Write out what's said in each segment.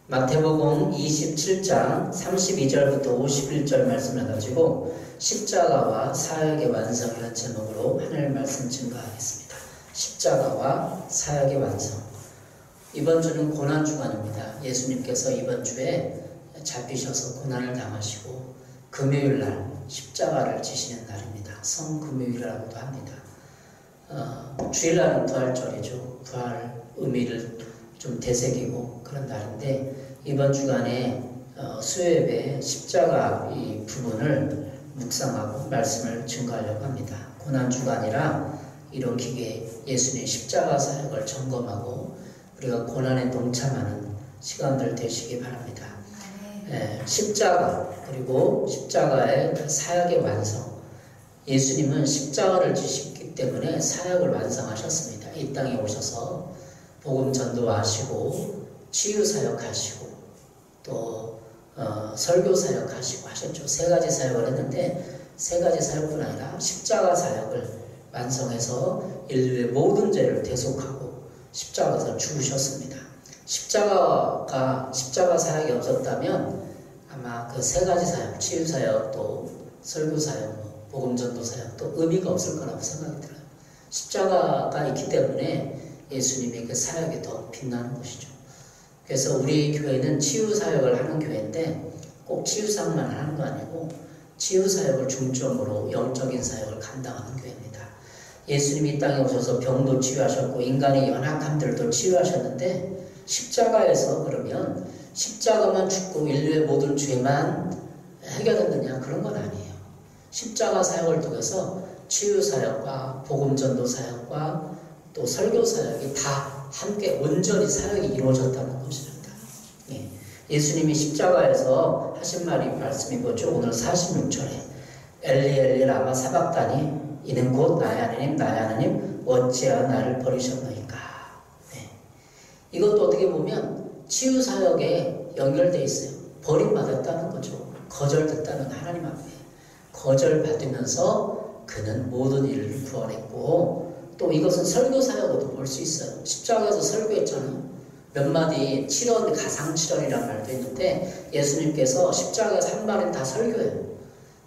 마태복음 27장 32절부터 51절 말씀을 가지고 십자가와 사역의 완성이라는 제목으로 하늘 말씀 증거하겠습니다. 십자가와 사역의 완성. 이번 주는 고난주간입니다. 예수님께서 이번 주에 잡히셔서 고난을 당하시고 금요일날 십자가를 지시는 날입니다. 성금요일이라고도 합니다. 주일날은 부활절이죠. 부활 의미를 좀 되새기고 그런 날인데 이번 주간에 수요예배 십자가 이 부분을 묵상하고 말씀을 증거하려고 합니다. 고난주간이라 이런 기회에 예수님의 십자가 사역을 점검하고 우리가 고난에 동참하는 시간들 되시기 바랍니다. 십자가 그리고 십자가의 사역의 완성. 예수님은 십자가를 지셨기 때문에 사역을 완성하셨습니다. 이 땅에 오셔서 복음 전도하시고 치유 사역하시고 또 설교 사역하시고 하셨죠. 세 가지 사역을 했는데 세 가지 사역뿐 아니라 십자가 사역을 완성해서 인류의 모든 죄를 대속하고 십자가에서 죽으셨습니다. 십자가 사역이 없었다면 아마 그 세 가지 사역, 치유 사역 또 설교 사역, 복음 전도 사역도 의미가 없을 거라고 생각이 들어요. 십자가가 있기 때문에 예수님의 그 사역이 더 빛나는 것이죠. 그래서 우리 교회는 치유 사역을 하는 교회인데 꼭 치유 사역만 하는 거 아니고 치유 사역을 중점으로 영적인 사역을 감당하는 교회입니다. 예수님이 이 땅에 오셔서 병도 치유하셨고 인간의 연약함들도 치유하셨는데 십자가에서 그러면 십자가만 죽고 인류의 모든 죄만 해결했느냐 그런 건 아니에요. 십자가 사역을 통해서 치유 사역과 복음 전도 사역과 또 설교 사역이 다 함께 온전히 사역이 이루어졌다는 것입니다. 예수님이 십자가에서 하신 말씀이 뭐죠? 오늘 46절에 엘리 엘리 라마 사박다니 이는 곧 나의 하나님 어찌하여 나를 버리셨나이까. 이것도 어떻게 보면 치유 사역에 연결되어 있어요. 버림받았다는 거죠. 거절됐다는 하나님 앞에 거절받으면서 그는 모든 일을 구원했고 또 이것은 설교 사역으로도 볼 수 있어요. 십자가에서 설교했잖아요. 몇 마디 7원 가상칠언이라는 말도 있는데 예수님께서 십자가에서 한 말은 다 설교해요.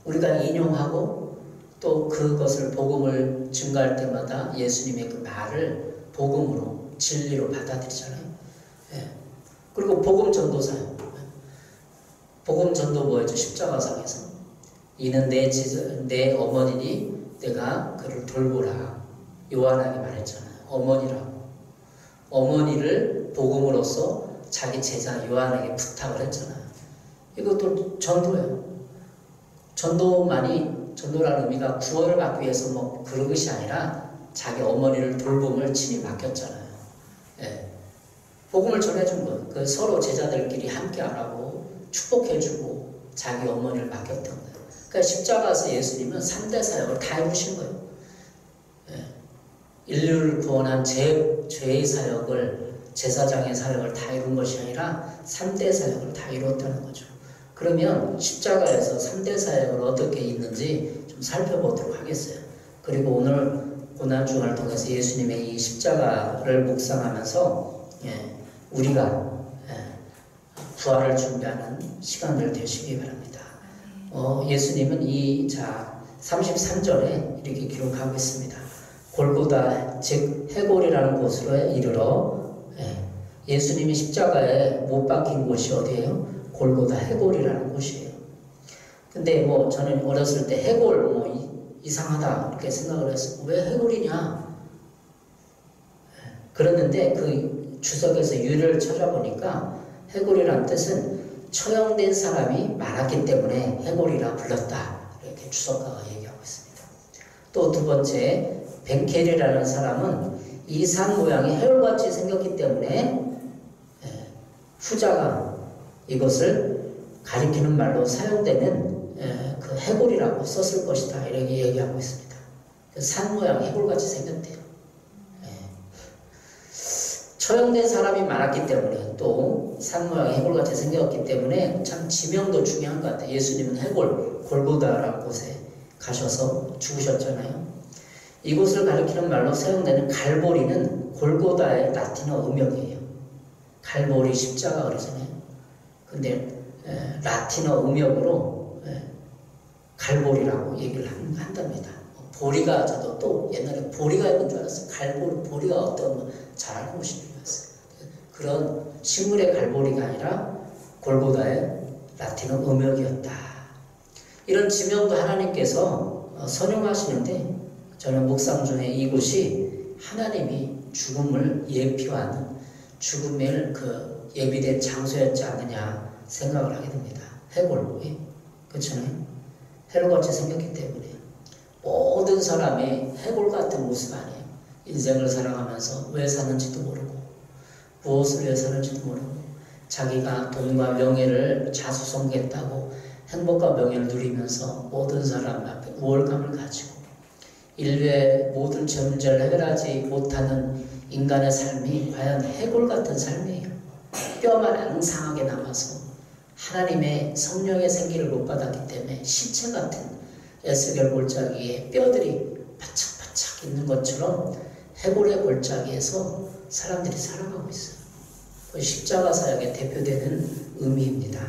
우리가 인용하고 또 그것을 복음을 증가할 때마다 예수님의 그 말을 복음으로 진리로 받아들이잖아요. 그리고 복음 전도 사역. 복음 전도 뭐였죠? 십자가상에서 이는 내 어머니니 내가 그를 돌보라. 요한에게 말했잖아요. 어머니라고. 어머니를 복음으로써 자기 제자 요한에게 부탁을 했잖아요. 이것도 전도예요. 전도라는 의미가 구원을 받기 위해서 뭐 그런 것이 아니라 자기 어머니를 돌봄을 친히 맡겼잖아요. 복음을 전해준 거예요. 그 서로 제자들끼리 함께 하라고 축복해주고 자기 어머니를 맡겼던 거예요. 그러니까 십자가에서 예수님은 3대 사역을 다 이루신 거예요. 인류를 구원한 죄의 사역을 제사장의 사역을 다 이룬 것이 아니라 3대 사역을 다 이뤘다는 거죠. 그러면 십자가에서 3대 사역을 어떻게 있는지 좀 살펴보도록 하겠어요. 그리고 오늘 고난주간을 통해서 예수님의 이 십자가를 묵상하면서 우리가 부활을 준비하는 시간들 되시기 바랍니다. 예수님은 33절에 이렇게 기록하고 있습니다. 골고다 즉 해골이라는 곳으로 이르러 예수님이 십자가에 못 박힌 곳이 어디예요? 골고다 해골이라는 곳이에요. 근데 뭐 저는 어렸을 때 해골 이상하다 이렇게 생각을 했어요. 왜 해골이냐? 그랬는데 그 주석에서 유래를 찾아보니까 해골이라는 뜻은 처형된 사람이 많았기 때문에 해골이라 불렀다. 이렇게 주석가가 얘기하고 있습니다. 또 두 번째 벤켈이라는 사람은 이 산 모양이 해골같이 생겼기 때문에 후자가 이것을 가리키는 말로 사용되는 그 해골이라고 썼을 것이다. 이렇게 얘기하고 있습니다. 그 산 모양 해골같이 생겼대요. 처형된 사람이 많았기 때문에 또 산 모양 해골같이 생겼기 때문에 참 지명도 중요한 것 같아요. 예수님은 해골, 골고다라는 곳에 가셔서 죽으셨잖아요. 이곳을 가리키는 말로 사용되는 갈보리는 골고다의 라틴어 음역이에요. 갈보리 십자가 그러잖아요. 근데 라틴어 음역으로 갈보리라고 얘기를 한답니다. 보리가 저도 또 옛날에 보리가 있는 줄 알았어요. 갈보리, 보리가 어떤 잘 알고 계신 줄 알았어요. 그런 식물의 갈보리가 아니라 골고다의 라틴어 음역이었다. 이런 지명도 하나님께서 선용하시는데 저는 묵상 중에 이곳이 하나님이 죽음을 예표하는 죽음을 예비된 장소였지 않느냐 생각을 하게 됩니다. 해골, 그렇잖아요. 해골같이 생겼기 때문에 모든 사람이 해골 같은 모습 아니에요. 인생을 살아가면서 왜 사는지도 모르고 무엇을 위해 사는지도 모르고 자기가 돈과 명예를 자수성가했다고 행복과 명예를 누리면서 모든 사람 앞에 우월감을 가지고 인류의 모든 문제를 해결하지 못하는 인간의 삶이 과연 해골 같은 삶이에요. 뼈만 앙상하게 남아서 하나님의 성령의 생기를 못 받았기 때문에 시체 같은 에스겔 골짜기에 뼈들이 바짝바짝 있는 것처럼 해골의 골짜기에서 사람들이 살아가고 있어요. 십자가 사역에 대표되는 의미입니다.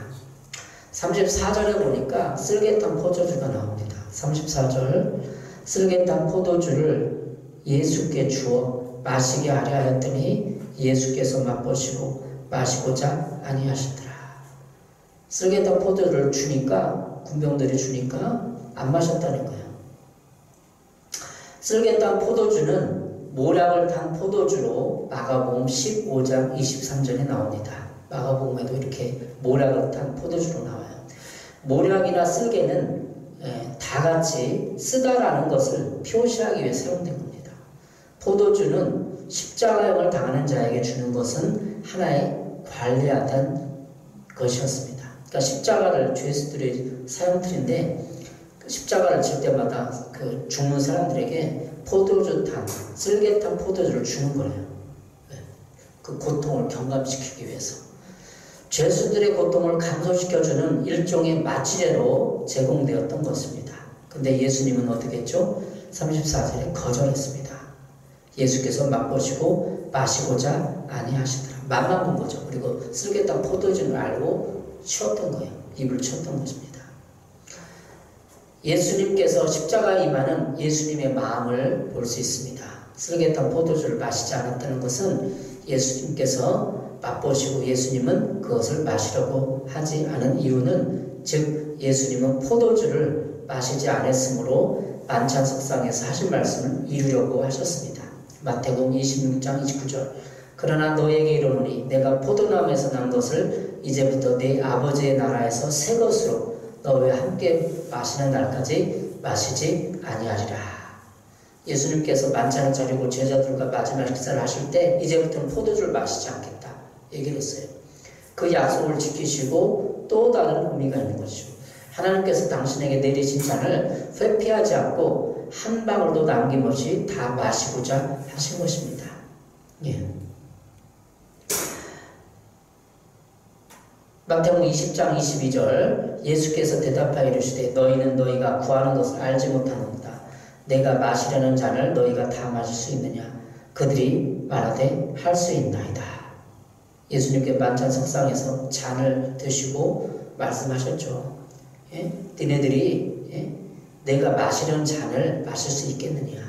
34절에 보니까 쓸개탄 포도주가 나옵니다. 34절 쓸개탄 포도주를 예수께 주어 마시게 하려 하였더니 예수께서 맛보시고 마시고자 아니하시더라. 쓸개탄 포도주를 주니까 군병들이 주니까 안 마셨다는 거예요. 쓸개탄 포도주는 모략을 탄 포도주로 마가복음 15장 23절에 나옵니다. 마가복음에도 이렇게 모략을 탄 포도주로 나와요. 모략이나 쓸개는 다 같이 쓰다라는 것을 표시하기 위해 사용된 겁니다. 포도주는 십자가형을 당하는 자에게 주는 것은 하나의 관리하던 것이었습니다. 그러니까 십자가를 죄수들의 사용틀인데 십자가를 질 때마다 죽는 사람들에게 포도주 탄, 쓸개탄 포도주를 주는 거예요. 그 고통을 경감시키기 위해서. 죄수들의 고통을 감소시켜주는 일종의 마취제로 제공되었던 것입니다. 근데 예수님은 어떻게 했죠? 34절에 거절했습니다. 예수께서 맛보시고 마시고자 아니하시더라. 맛만 본 거죠. 그리고 쓸개탄 포도주를 알고 치웠던 거예요. 입을 치웠던 것입니다. 예수님께서 십자가에 임하는 예수님의 마음을 볼 수 있습니다. 쓸개탄 포도주를 마시지 않았다는 것은 예수님께서 맛보시고 예수님은 그것을 마시려고 하지 않은 이유는 즉 예수님은 포도주를 마시지 않았으므로 만찬석상에서 하신 말씀을 이루려고 하셨습니다. 마태복음 26장 29절 그러나 너에게 이르노니 내가 포도나무에서 난 것을 이제부터 네 아버지의 나라에서 새 것으로 너와 함께 마시는 날까지 마시지 아니하리라. 예수님께서 만찬을 차리고 제자들과 마지막 식사를 하실 때 이제부터는 포도주를 마시지 않겠다 얘기를 했어요. 그 약속을 지키시고 또 다른 의미가 있는 것이죠. 하나님께서 당신에게 내리신 잔을 회피하지 않고 한 방울도 남김없이 다 마시고자 하신 것입니다. 예. 마태복음 20장 22절 예수께서 대답하여 이르시되 너희는 너희가 구하는 것을 알지 못하는도다. 내가 마시려는 잔을 너희가 다 마실 수 있느냐? 그들이 말하되 할 수 있나이다. 예수님께 만찬석상에서 잔을 드시고 말씀하셨죠. 예? 너네들이 내가 마시려는 잔을 마실 수 있겠느냐?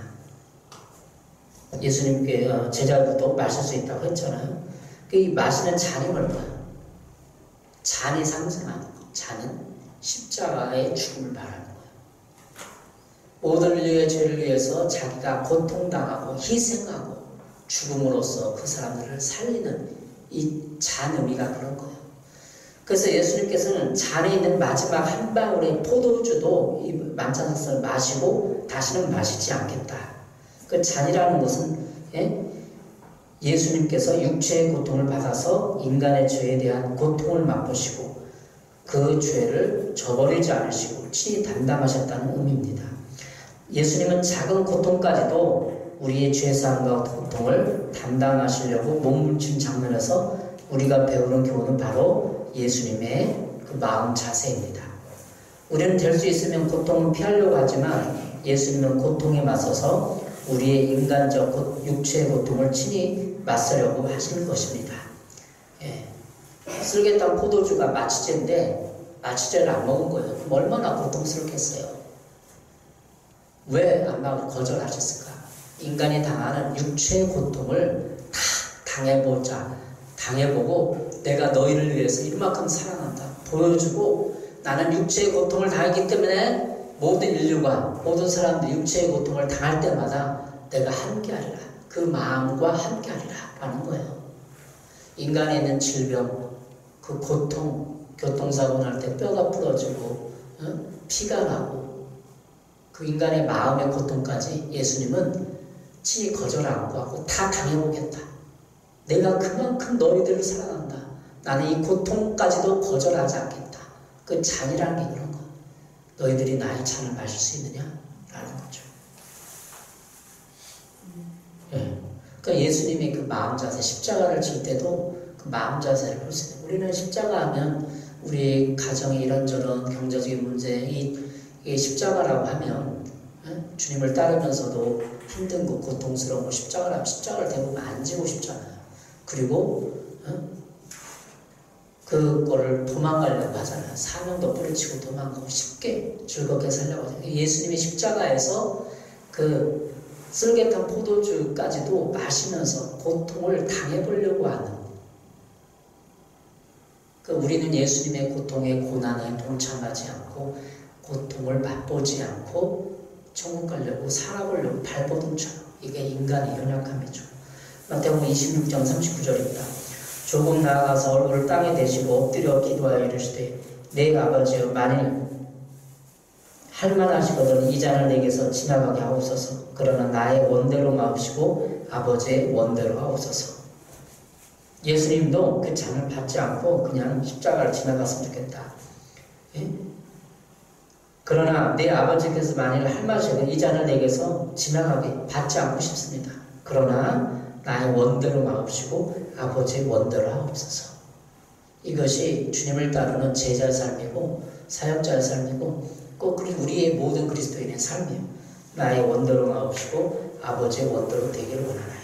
예수님께 제자들도 마실 수 있다고 했잖아요. 이 마시는 잔이 뭘까요? 잔이 상징하는 것. 잔은 십자가의 죽음을 말하는 거예요. 모든 인류의 죄를 위해서 자기가 고통당하고 희생하고 죽음으로써 그 사람들을 살리는 이 잔 의미가 그런 거예요. 그래서 예수님께서는 잔에 있는 마지막 한 방울의 포도주도 이 만찬석상을 마시고 다시는 마시지 않겠다. 그 잔이라는 것은 예수님께서 육체의 고통을 받아서 인간의 죄에 대한 고통을 맛보시고 그 죄를 저버리지 않으시고 친히 담당하셨다는 의미입니다. 예수님은 작은 고통까지도 우리의 죄사함과 고통을 담당하시려고 몸부림 장면에서 우리가 배우는 교훈은 바로 예수님의 그 마음 자세입니다. 우리는 될 수 있으면 고통을 피하려고 하지만 예수님은 고통에 맞서서 우리의 인간적 육체의 고통을 친히 맞서려고 하시는 것입니다. 예. 쓸개탄 포도주가 마취제인데 마취제를 안 먹은 거예요. 그럼 얼마나 고통스럽겠어요. 왜 안 먹고 거절하셨을까? 인간이 당하는 육체의 고통을 다 당해보고 내가 너희를 위해서 이만큼 사랑한다 보여주고, 나는 육체의 고통을 당했기 때문에 모든 인류가, 모든 사람들이 육체의 고통을 당할 때마다 내가 함께하리라, 그 마음과 함께하리라 라는 거예요. 인간에 있는 질병, 그 고통, 교통사고 날 때 뼈가 부러지고 피가 나고 그 인간의 마음의 고통까지 예수님은 친히 거절 않고 하고 다 당해보겠다. 내가 그만큼 너희들을 사랑한다. 나는 이 고통까지도 거절하지 않겠다. 그 잔이라는 게 그런 거. 너희들이 나의 잔을 마실 수 있느냐? 라는 거죠. 예. 그러니까 예수님이 그 마음 자세, 십자가를 질 때도 그 마음 자세를 볼 수 있어요. 우리는 십자가 하면 우리 가정의 이런저런 경제적인 문제, 이 십자가라고 하면 주님을 따르면서도 힘든 거, 고통스러운 거, 십자가라면 십자가를 대부분 안 지고 싶잖아요. 그리고 그거를 도망가려고 하잖아요. 사명도 뿌리치고 도망가고 쉽게 즐겁게 살려고 하잖아요. 예수님이 십자가에서 그 쓸개탄 포도주까지도 마시면서 고통을 당해보려고 하는, 우리는 예수님의 고통에 고난에 동참하지 않고 고통을 맛보지 않고 천국 가려고 살아보려고 발버둥쳐요. 이게 인간의 연약함이죠. 마태복음 26장 39절입니다. 조금 나아가서 얼굴을 땅에 대시고 엎드려 기도하여 이르시되 내 아버지여, 만일 할만하시거든 이 잔을 내게서 지나가게 하옵소서. 그러나 나의 원대로 마옵시고 아버지의 원대로 하옵소서. 예수님도 그 잔을 받지 않고 그냥 십자가를 지나갔으면 좋겠다. 예? 그러나 내 아버지께서 만일 할만하시거든 이 잔을 내게서 지나가게 받지 않고 싶습니다. 그러나 나의 원대로 마옵시고 아버지의 원대로 하옵소서. 이것이 주님을 따르는 제자의 삶이고 사역자의 삶이고 꼭 우리의 모든 그리스도인의 삶이에요. 나의 원대로 마옵시고 아버지의 원대로 되기를 원하나이다.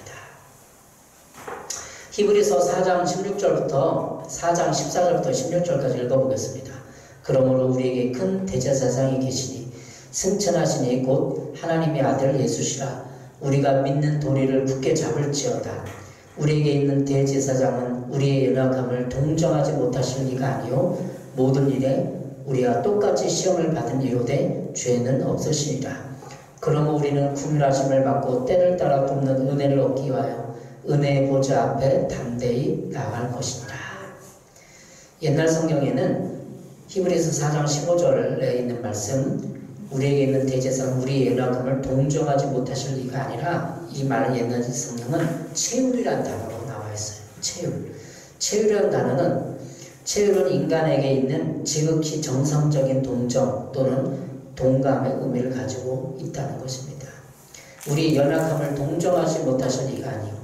히브리서 4장 16절부터 4장 14절부터 16절까지 읽어보겠습니다. 그러므로 우리에게 큰 대제사장이 계시니 승천하시니 곧 하나님의 아들 예수시라. 우리가 믿는 도리를 굳게 잡을지어다. 우리에게 있는 대제사장은 우리의 연약함을 동정하지 못하실 리가 아니요 모든 일에 우리와 똑같이 시험을 받은 이로되 죄는 없으시니라. 그러므로 우리는 구별하심을 받고 때를 따라 돕는 은혜를 얻기 위하여 은혜의 보좌 앞에 담대히 나아갈 것이니라. 옛날 성경에는 히브리서 4장 15절에 있는 말씀, 우리에게 있는 대제사장은 우리의 연약함을 동정하지 못하실 리가 아니라, 이 말은 옛날 성경은 체휼이라는 단어로 나와 있어요. 체휼이라는 단어는, 체휼은 인간에게 있는 지극히 정상적인 동정 또는 동감의 의미를 가지고 있다는 것입니다. 우리 연약함을 동정하지 못하실 리가 아니요.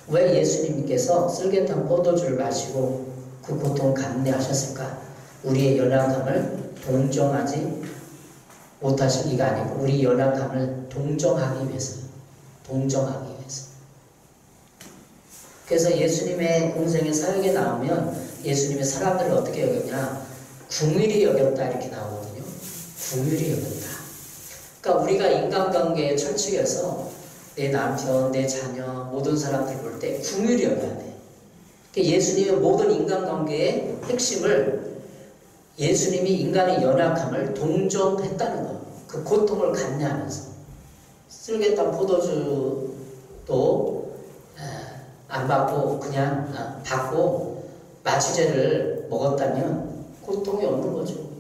왜 예수님께서 쓸개탄 포도주를 마시고 그 고통을 감내하셨을까? 우리의 연약함을 동정하지 못하실 리가 아니고 우리 연약함을 동정하기 위해서요. 동정하기 위해서. 그래서 예수님의 공생의 사역에 나오면 예수님의 사람들을 어떻게 여겼냐? 궁일이 여겼다 이렇게 나오거든요. 궁일이 여겼다. 그러니까 우리가 인간관계의 철칙에서 내 남편, 내 자녀, 모든 사람들 볼 때 궁일이 여겨야 돼. 그러니까 예수님의 모든 인간관계의 핵심을, 예수님이 인간의 연약함을 동정했다는 거. 그 고통을 감내하면서. 쓸개탄 포도주도 안 받고 그냥 받고 마취제를 먹었다면 고통이 없는 거죠.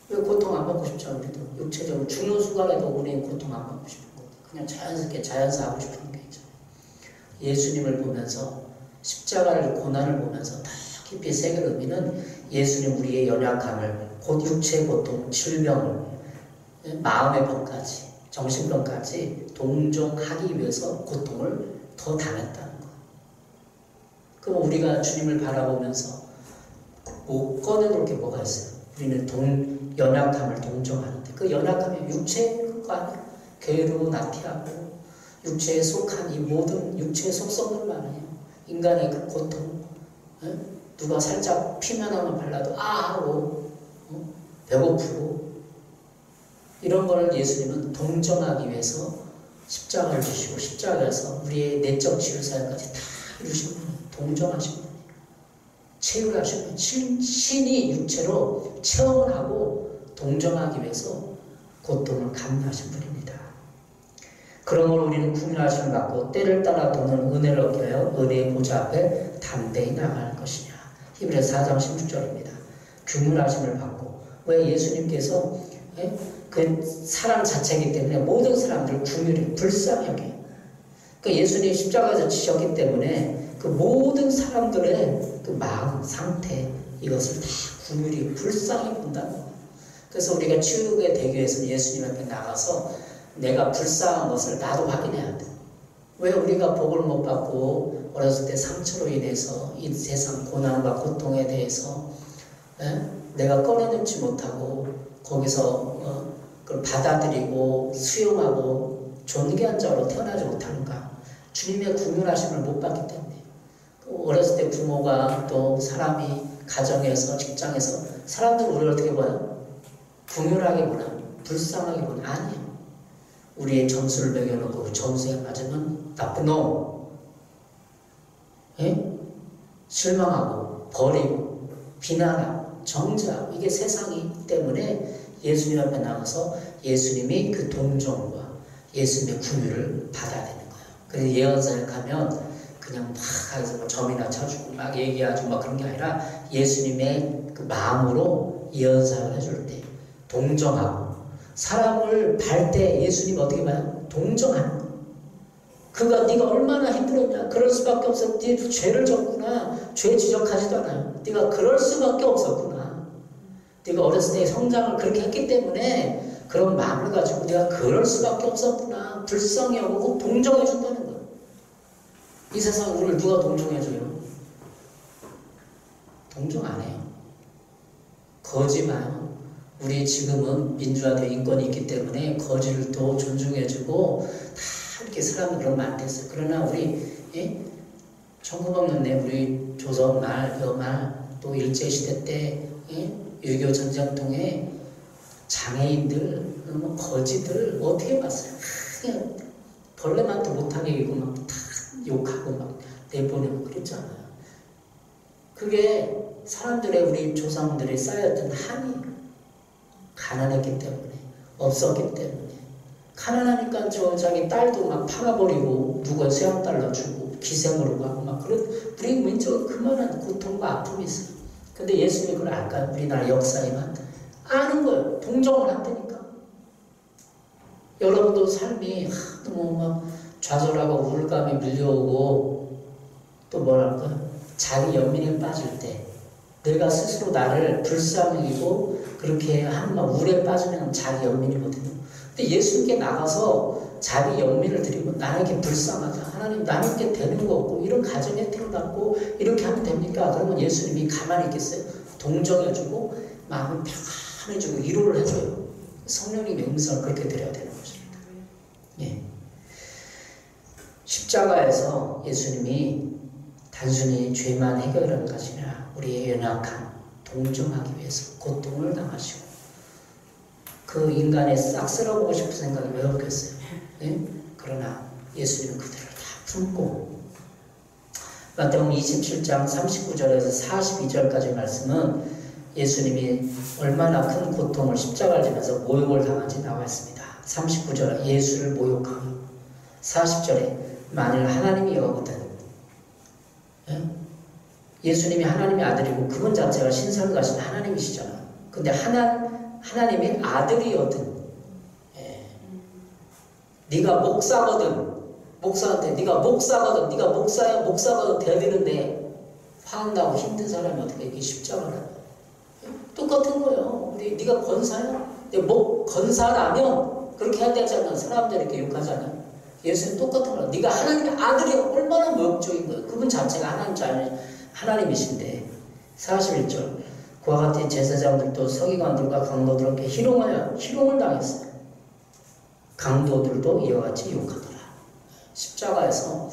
왜 고통 안 받고 싶죠? 우리도 육체적으로 죽는 순간에도 우리는 고통 안 받고 싶은 거. 그냥 자연스럽게 자연사하고 싶은 게 있잖아요. 예수님을 보면서 십자가를, 고난을 보면서 다 깊이 새긴 의미는 예수님 우리의 연약함을, 곧 육체의 고통, 질병을, 마음의 병까지, 정신병까지 동정하기 위해서 고통을 더 당했다는 거. 그럼 우리가 주님을 바라보면서 뭐 꺼내놓을 게 뭐가 있어요? 우리는 연약함을 동정하는데 그 연약함이 육체가 아니라 괴로워 나태하고 육체에 속한 이 모든 육체의 속성들만 아니에요. 인간의 그 고통, 누가 살짝 피면 하나 발라도 하고 배고프고 이런 걸 예수님은 동정하기 위해서 십자가를 주시고 십자가에서 우리의 내적 치유사역까지 다 이루시고 동정하신 분이에요. 체육하신 분, 신이 육체로 체험을 하고 동정하기 위해서 고통을 감내하신 분입니다. 그러므로 우리는 국민하심을 받고 때를 따라 도는 은혜를 얻게 하여 은혜의 보좌 앞에 담대히 나갈 것이냐. 히브리서 4장 16절입니다. 규문하심을 받고 왜 예수님께서 그 사람 자체이기 때문에 모든 사람들을 긍휼히 불쌍히 여겨요. 그러니까 예수님이 십자가에서 지셨기 때문에 그 모든 사람들의 그 마음, 상태 이것을 다 긍휼히 불쌍히 본다는 거예요. 그래서 우리가 치유게 되기 위해서는 예수님 앞에 나가서 내가 불쌍한 것을 나도 확인해야 돼. 왜 우리가 복을 못 받고 어렸을 때 상처로 인해서 이 세상 고난과 고통에 대해서 내가 꺼내놓지 못하고 거기서 그걸 받아들이고 수용하고 존귀한 자로 태어나지 못하는가? 주님의 긍휼하심을 못 받기 때문에. 어렸을 때 부모가 또 사람이 가정에서 직장에서 사람들은 우리를 어떻게 봐요? 긍휼하게 보나? 불쌍하게 보나? 아니에요. 우리의 점수를 매겨놓고 그 점수에 맞으면 나쁜 놈, 실망하고 버리고 비난하고 정죄하고 이게 세상이기 때문에 예수님 앞에 나가서 예수님이 그 동정과 예수님의 긍휼을 받아야 되는 거예요. 그래서 예언사역하면 그냥 막 해서 뭐 점이나 쳐주고 막 얘기하고 막 그런 게 아니라 예수님의 그 마음으로 예언사역을 해줄 때 동정하고 사람을 발 때 예수님 어떻게 봐요? 동정하는 거예요. 그가 네가 얼마나 힘들었냐? 그럴 수밖에 없었. 네 죄를 졌구나. 죄 지적하지도 않아요. 네가 그럴 수밖에 없었구나. 네가 어렸을 때 성장을 그렇게 했기 때문에 그런 마음을 가지고 네가 그럴 수밖에 없었구나. 불쌍히 여기고 동정해 준다는 거예요. 이 세상 우리를 누가 동정해줘요? 동정 안 해요. 거지 마요. 우리 지금은 민주화된 인권이 있기 때문에 거지를 또 존중해주고 다 이렇게 사람을 그러면 안 됐어요. 그러나 우리 1900년대 우리 조선 말, 여말 또 일제시대 때 6.25 전쟁통에 장애인들, 뭐 거지들 어떻게 봤어요? 그냥 벌레만도 못하게 이고 막 다 욕하고 막 내보내고 그랬잖아요. 그게 사람들의 우리 조상들이 쌓였던 한이 가난했기 때문에 없었기 때문에 가난하니까 저 자기 딸도 막 팔아버리고 누가 수양달러 주고 기생으로 가고 막 그런 우리 민족은 그만한 고통과 아픔이 있어요. 근데 예수님이 그걸 알까요? 우리나라 역사에만 아는 거예요. 동정을 한다니까. 여러분도 삶이 너무 막 좌절하고 우울감이 밀려오고 또 뭐랄까 자기 연민에 빠질 때 내가 스스로 나를 불쌍히 여기고 그렇게 한번 우울에 빠지면 자기 연민이거든요. 근데 예수님께 나가서 자기 연민을 드리고 나에게 불쌍하다. 하나님 나에게 되는 거 없고 이런 가정에 태어났고 이렇게 하면 됩니까? 그러면 예수님이 가만히 있겠어요? 동정해주고 마음을 평안해주고 위로를 해줘요. 성령님의 음성을 그렇게 드려야 되는 것입니다. 예. 십자가에서 예수님이 단순히 죄만 해결하는 것이 아니라 우리의 연약함, 동정하기 위해서 고통을 당하시고 그 인간의 싹 쓸어보고 싶은 생각이 왜 없겠어요? 예? 그러나 예수님은 그들을 다 품고 마태복음 27장 39절에서 42절까지 말씀은 예수님이 얼마나 큰 고통을 십자가를 지면서 모욕을 당한지 나와 있습니다. 39절 예수를 모욕하고 40절에 만일 하나님이 여거든 예수님이 하나님의 아들이고 그분 자체가 신성을 가신 하나님이시잖아요. 근데 하나님의 아들이거든. 네가 목사거든. 목사한테 네가 목사거든. 네가 목사거든 돼야 되는데 화난다고 힘든 사람이 어떻게 이게 십자가를 해요? 똑같은 거예요. 네가 권사야? 권사라면 그렇게 해야 되잖아. 사람들이 이렇게 욕하잖아요. 예수는 똑같은 거예요. 네가 하나님의 아들이야. 얼마나 모욕적인 거예요. 그분 자체가 하나님이신데 41절 그와 같이 제사장들도 서기관들과 강도들에게 희롱을 당했어요. 강도들도 이와 같이 욕하더라. 십자가에서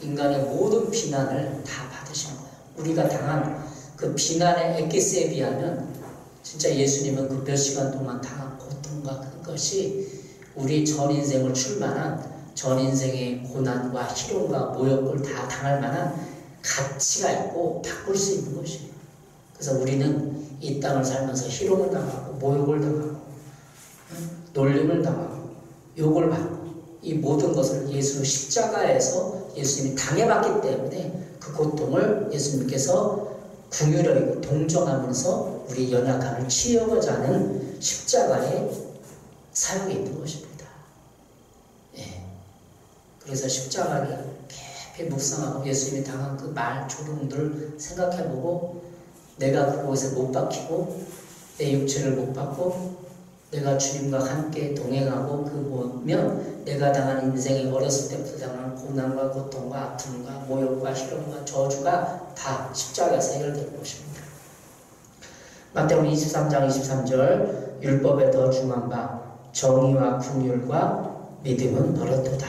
인간의 모든 비난을 다 받으신 거예요. 우리가 당한 그 비난의 엑기스에 비하면 진짜 예수님은 그 몇 시간 동안 당한 고통과 그것이 우리 전 인생을 출만한 전 인생의 고난과 희롱과 모욕을 다 당할 만한 가치가 있고 바꿀 수 있는 것이에요. 그래서 우리는 이 땅을 살면서 희롱을 당하고 모욕을 당하고 놀림을 당하고 욕을 받고 이 모든 것을 예수 십자가에서 예수님이 당해봤기 때문에 그 고통을 예수님께서 긍휼히 여기고 동정하면서 우리 연약함을 치유하고자 하는 십자가의 사역이 있는 것입니다. 예. 그래서 십자가를 깊이 묵상하고 예수님이 당한 그 말 조롱들 생각해보고 내가 그곳에 못 박히고 내 육체를 못 받고 내가 주님과 함께 동행하고 그 보면 내가 당한 인생의 어렸을 때부터 당한 고난과 고통과 아픔과 모욕과 희롱과 저주가 다 십자가에서 해결되는 것입니다. 마태복음 23장 23절 율법에 더 중한 바 정의와 긍휼과 믿음은 버렸도다.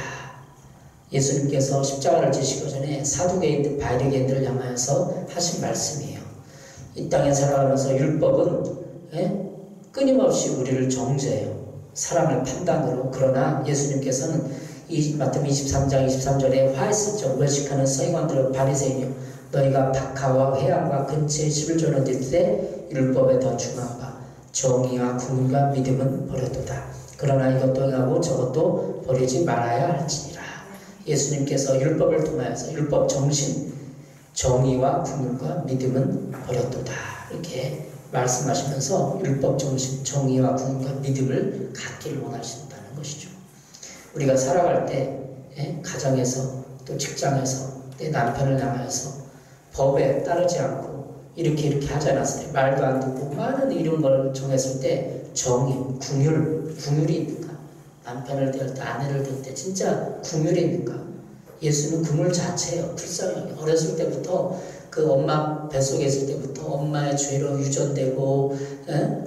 예수님께서 십자가를 지시기 전에 사두개인들 바리새인들을 향하여서 하신 말씀이에요. 이 땅에 살아가면서 율법은 끊임없이 우리를 정죄해요. 사람의 판단으로. 그러나 예수님께서는 마태복음 23장 23절에 화했을적 외식하는 서기관들과 바리새인이여 너희가 박하와 회양과 근처에 11조를 드릴 때 율법에 더 중한 바 정의와 긍휼과 믿음은 버렸도다. 그러나 이것도 행하고 저것도 버리지 말아야 할지니라. 예수님께서 율법을 통하여서 율법 정신 정의와 긍휼과 믿음은 버렸도다. 이렇게 말씀하시면서 율법 정신, 정의와 긍휼과 믿음을 갖기를 원하신다는 것이죠. 우리가 살아갈 때 가정에서 또 직장에서 내 남편을 향하여서 법에 따르지 않고 이렇게 하지 않았을 때 말도 안 듣고 많은 이런 걸 정했을 때 정의, 긍휼이 있는가? 남편을 대할 때 아내를 대할 때 진짜 긍휼이 있는가? 예수는 긍휼 자체예요. 불쌍하게 어렸을 때부터 그 엄마 뱃속에 있을 때부터 엄마의 죄로 유전되고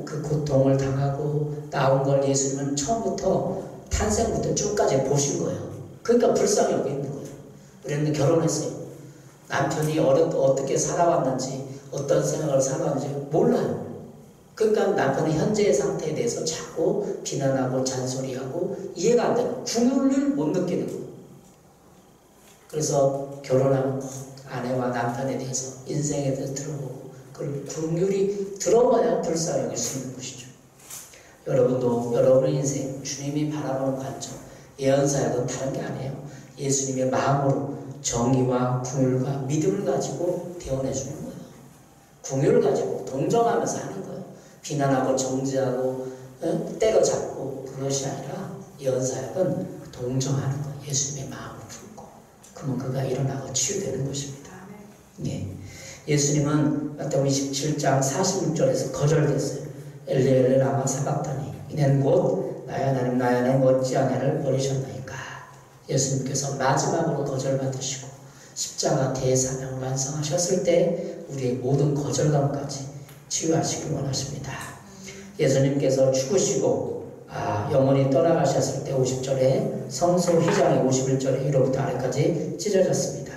그 고통을 당하고 나온 걸 예수님은 처음부터 탄생부터 쭉까지 보신 거예요. 그러니까 불쌍히 여기 있는 거예요. 우리는 결혼했어요. 남편이 어떻게 살아왔는지 어떤 생각을 살아왔는지 몰라요. 그러니까 남편의 현재의 상태에 대해서 자꾸 비난하고 잔소리하고 이해가 안 되고 긍휼을 못 느끼는 거예요. 그래서 결혼하면 아내와 남편에 대해서 인생에 대해서 들어보고 그걸 긍휼히 들어봐야 불쌍히 여길 수 있는 것이죠. 여러분도 여러분의 인생 주님이 바라보는 관점 예언사역은 다른 게 아니에요. 예수님의 마음으로 정의와 긍휼과 믿음을 가지고 대언해 주는 거예요. 긍휼을 가지고 동정하면서 하는 거예요. 비난하고 정죄하고 때려잡고 그것이 아니라 예언사역은 동정하는 거예요. 예수님의 마음을 품고 그러면 그가 일어나고 치유되는 것입니다. 예. 예수님은 마태복음 27장 46절에서 거절됐어요. 엘리 엘리 라마 사박다니 이는 곧 나의 하나님 나의 하나님 어찌하냐를 버리셨나이까. 예수님께서 마지막으로 거절받으시고 십자가 대사명을 완성하셨을 때 우리의 모든 거절감까지 치유하시길 원하십니다. 예수님께서 죽으시고 영원히 떠나가셨을 때 50절에 성소 휘장이 51절에 위로부터 아래까지 찢어졌습니다.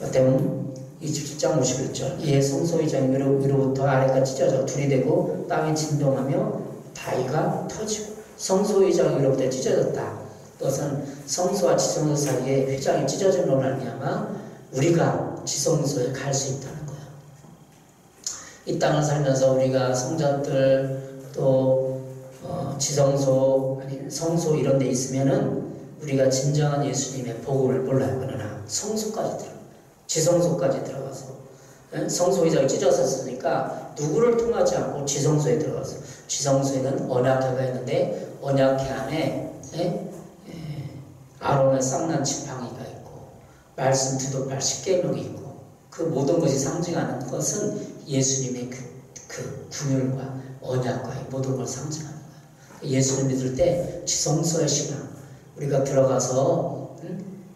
마태복음 27장 51절 이에 성소 휘장이 위로부터 아래까지 찢어져 둘이 되고 땅이 진동하며 바위가 터지고 성소 휘장이 위로부터 찢어졌다. 그것은 성소와 지성소 사이에 휘장이 찢어짐으로 말미암아 우리가 지성소에 갈 수 있다는 거예요. 이 땅을 살면서 우리가 성전들 또 지성소 아니 성소 이런 데 있으면은 우리가 진정한 예수님의 복음을 몰라요. 그러나 성소까지 들어 지성소까지 들어가서 성소 휘장이 찢어졌으니까 누구를 통하지 않고 지성소에 들어가서 지성소에는 언약궤가 있는데 언약궤 안에 아론의 쌍난 지팡이가 있고 말씀 두둑발 십계명이 있고 그 모든 것이 상징하는 것은 예수님의 그 긍휼과 언약과 모든 걸 상징하는 거예요. 예수를 믿을 때 지성소의 신앙 우리가 들어가서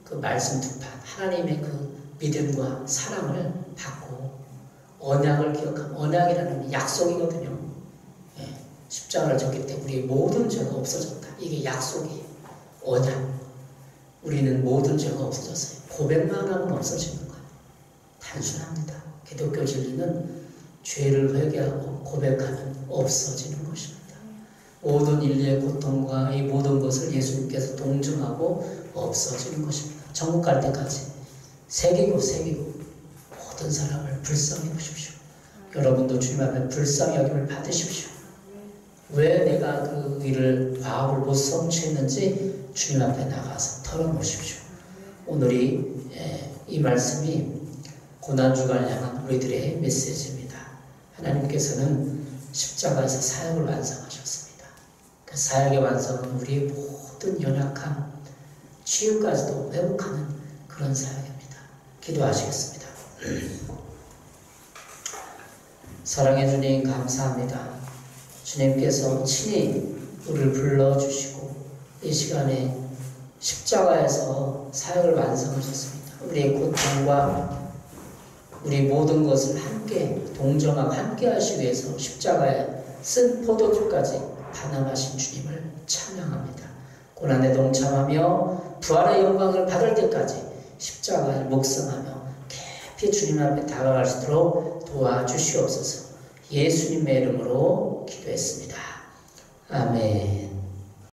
그 말씀 두판 하나님의 그 믿음과 사랑을 받고 언약을 기억하면 언약이라는 약속이거든요. 십자가를 졌기 때문에 우리의 모든 죄가 없어졌다. 이게 약속이에요. 언약. 우리는 모든 죄가 없어졌어요. 고백만 하면 없어지는 거예요. 단순합니다. 기독교 진리는 죄를 회개하고 고백하면 없어지는 것입니다. 모든 인류의 고통과 이 모든 것을 예수님께서 동정하고 없어지는 것입니다. 천국 갈 때까지 새기고 모든 사람을 불쌍히 보십시오. 여러분도 주님 앞에 불쌍히 여김을 받으십시오. 왜 내가 그 일을 과업을 못 성취했는지 주님 앞에 나가서 털어놓으십시오. 오늘이 이 말씀이 고난주간을 향한 우리들의 메시지입니다. 하나님께서는 십자가에서 사역을 완성하셨습니다. 그 사역의 완성은 우리의 모든 연약함, 치유까지도 회복하는 그런 사역입니다. 기도하시겠습니다. 사랑해 주님 감사합니다. 주님께서 친히 우리를 불러주시고 이 시간에 십자가에서 사역을 완성하셨습니다. 우리의 고통과 우리 모든 것을 함께 동정하고 함께 하시기 위해서 십자가에 쓴 포도주까지 반응하신 주님을 찬양합니다. 고난에 동참하며 부활의 영광을 받을 때까지 십자가를 묵상하며 깊이 주님 앞에 다가갈 수 있도록 도와주시옵소서. 예수님의 이름으로 기도했습니다. 아멘.